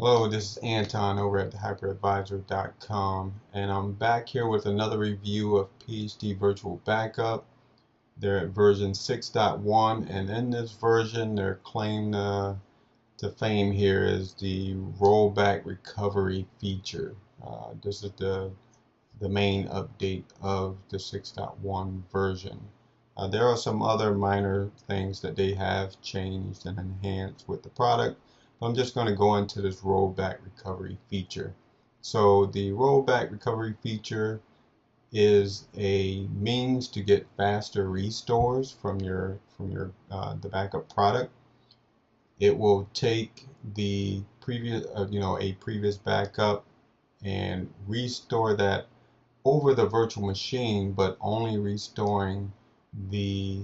Hello, this is Anton over at thehyperadvisor.com, and I'm back here with another review of PhD Virtual Backup. They're at version 6.1, and in this version, their claim to fame here is the rollback recovery feature. This is the main update of the 6.1 version. There are some other minor things that they have changed and enhanced with the product. I'm just going to go into this rollback recovery feature. So the rollback recovery feature is a means to get faster restores from your the backup product. It will take the previous a previous backup and restore that over the virtual machine, but only restoring the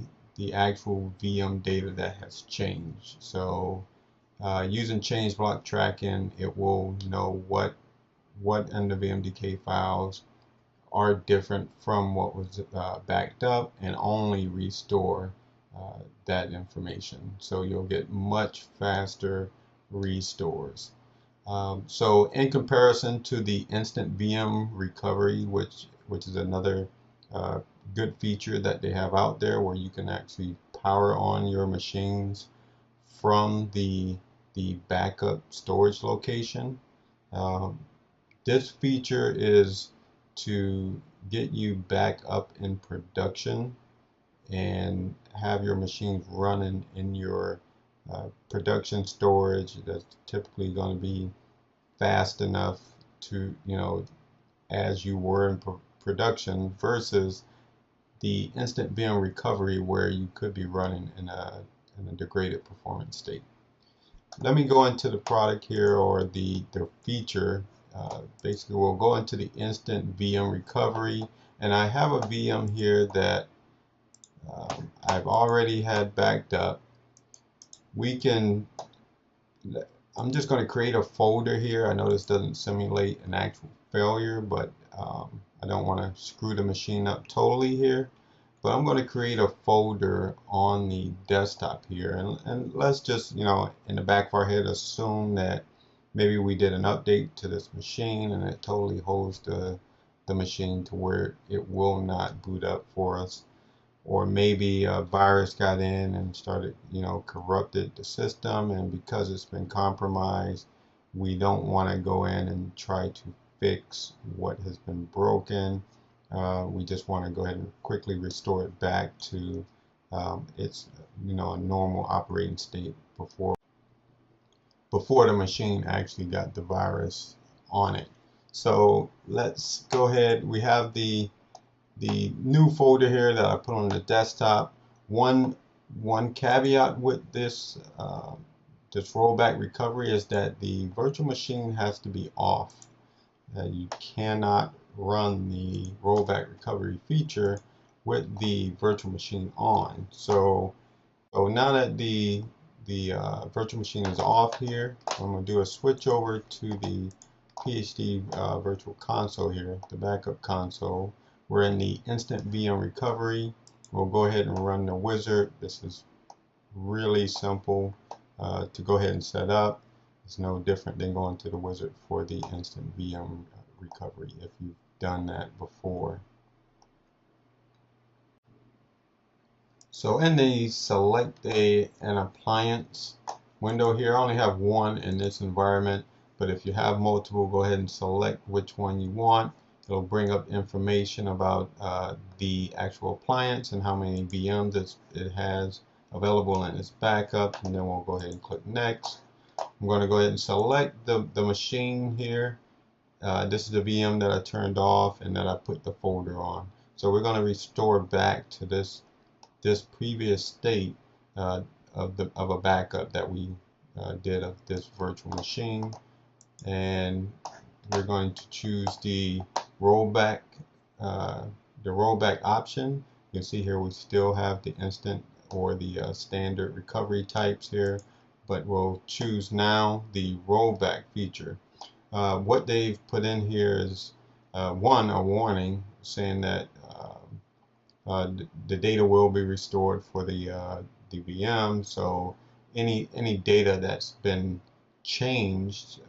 actual VM data that has changed. So using change block tracking, it will know what in the VMDK files are different from what was backed up and only restore that information. So you'll get much faster restores. So in comparison to the instant VM recovery, which is another uh, good feature that they have out there, where you can actually power on your machines from the backup storage location. Um, this feature is to get you back up in production and have your machines running in your production storage that's typically going to be fast enough to, as you were in production versus the instant VM recovery where you could be running in a degraded performance state. Let me go into the product here, or the feature. Basically, we'll go into the instant VM recovery, and I have a VM here that I've already had backed up. We can I'm just going to create a folder here. I know this doesn't simulate an actual failure, but I don't want to screw the machine up totally here. But I'm going to create a folder on the desktop here. And let's just, in the back of our head, assume that maybe we did an update to this machine and it totally holds the machine to where it will not boot up for us, or maybe a virus got in and started, corrupted the system, and because it's been compromised, we don't want to go in and try to fix what has been broken. We just want to go ahead and quickly restore it back to its, a normal operating state before the machine actually got the virus on it. So let's go ahead. We have the new folder here that I put on the desktop. One caveat with this rollback recovery is that the virtual machine has to be off. You cannot run the rollback recovery feature with the virtual machine on. So now that the virtual machine is off here, I'm going to do a switch over to the PhD virtual console here, the backup console. We're in the instant VM recovery. We'll go ahead and run the wizard. This is really simple to go ahead and set up. It's no different than going to the wizard for the instant VM recovery if you've done that before. So in the select an appliance window here, I only have one in this environment, but if you have multiple, go ahead and select which one you want. It'll bring up information about the actual appliance and how many VMs it has available in its backup, and then we'll go ahead and click next. I'm going to go ahead and select the machine here. This is the VM that I turned off and that I put the folder on. So we're going to restore back to this previous state of a backup that we did of this virtual machine, and we're going to choose rollback uh, the rollback option. You can see here we still have the instant or the standard recovery types here, but we'll choose now the rollback feature. What they've put in here is a warning saying that the data will be restored for the VM. So any data that's been changed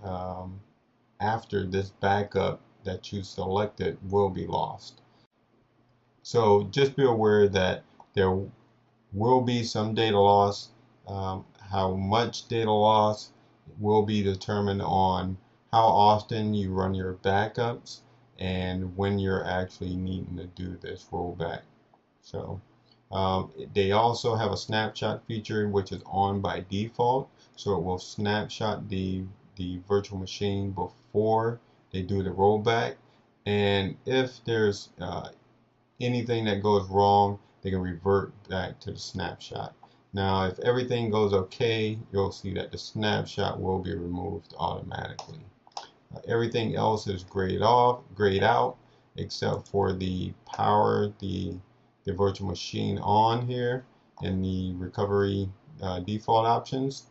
after this backup that you selected will be lost. So just be aware that there will be some data loss. How much data loss will be determined on how often you run your backups and when you're actually needing to do this rollback. So they also have a snapshot feature which is on by default, so it will snapshot the virtual machine before they do the rollback, and if there's anything that goes wrong, they can revert back to the snapshot. Now, if everything goes okay, you'll see that the snapshot will be removed automatically. Everything else is grayed out, except for the power the virtual machine on here in the recovery default options.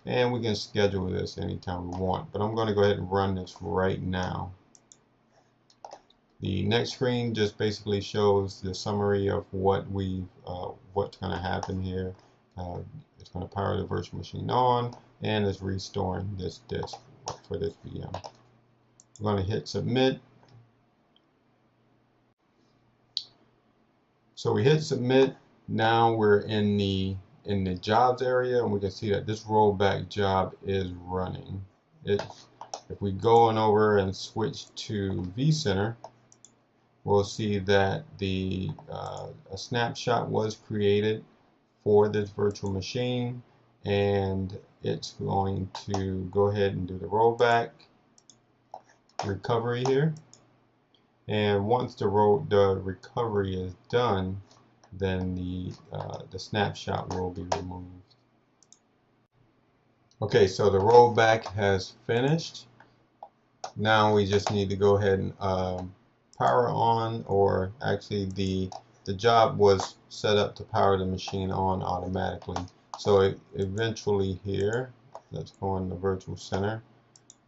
And we can schedule this anytime we want. But I'm going to go ahead and run this right now. The next screen just basically shows the summary of what's going to happen here. It's going to power the virtual machine on, and it's restoring this disk for this VM. I'm going to hit submit. So we hit submit. Now we're in the jobs area, and we can see that this rollback job is running. If we go on over and switch to vCenter, we'll see that a snapshot was created for this virtual machine, and it's going to go ahead and do the rollback recovery here. And once the recovery is done, then the snapshot will be removed. Okay, so the rollback has finished. Now we just need to go ahead and power on, or actually the job was set up to power the machine on automatically. So eventually here, let's go in the virtual center,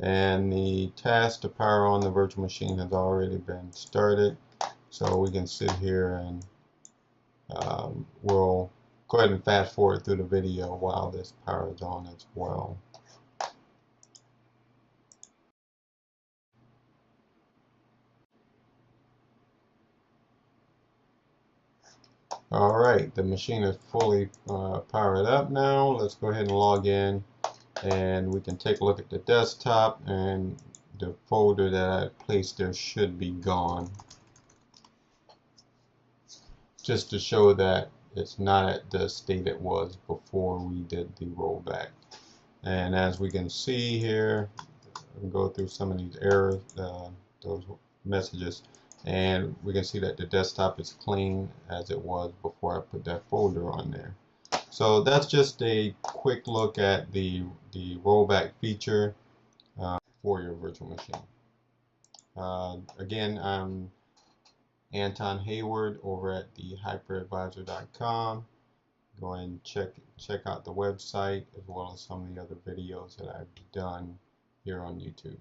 and the task to power on the virtual machine has already been started. So we can sit here and we'll go ahead and fast forward through the video while this powers on as well. Alright, the machine is fully powered up now. Let's go ahead and log in, and we can take a look at the desktop, and the folder that I placed there should be gone. Just to show that it's not at the state it was before we did the rollback. And as we can see here, we'll go through some of these errors, those messages, and we can see that the desktop is clean as it was before I put that folder on there. So that's just a quick look at the rollback feature for your virtual machine. Again, I'm Anton Hayward over at the hyperadvisor.com. Go and check out the website as well as some of the other videos that I've done here on YouTube.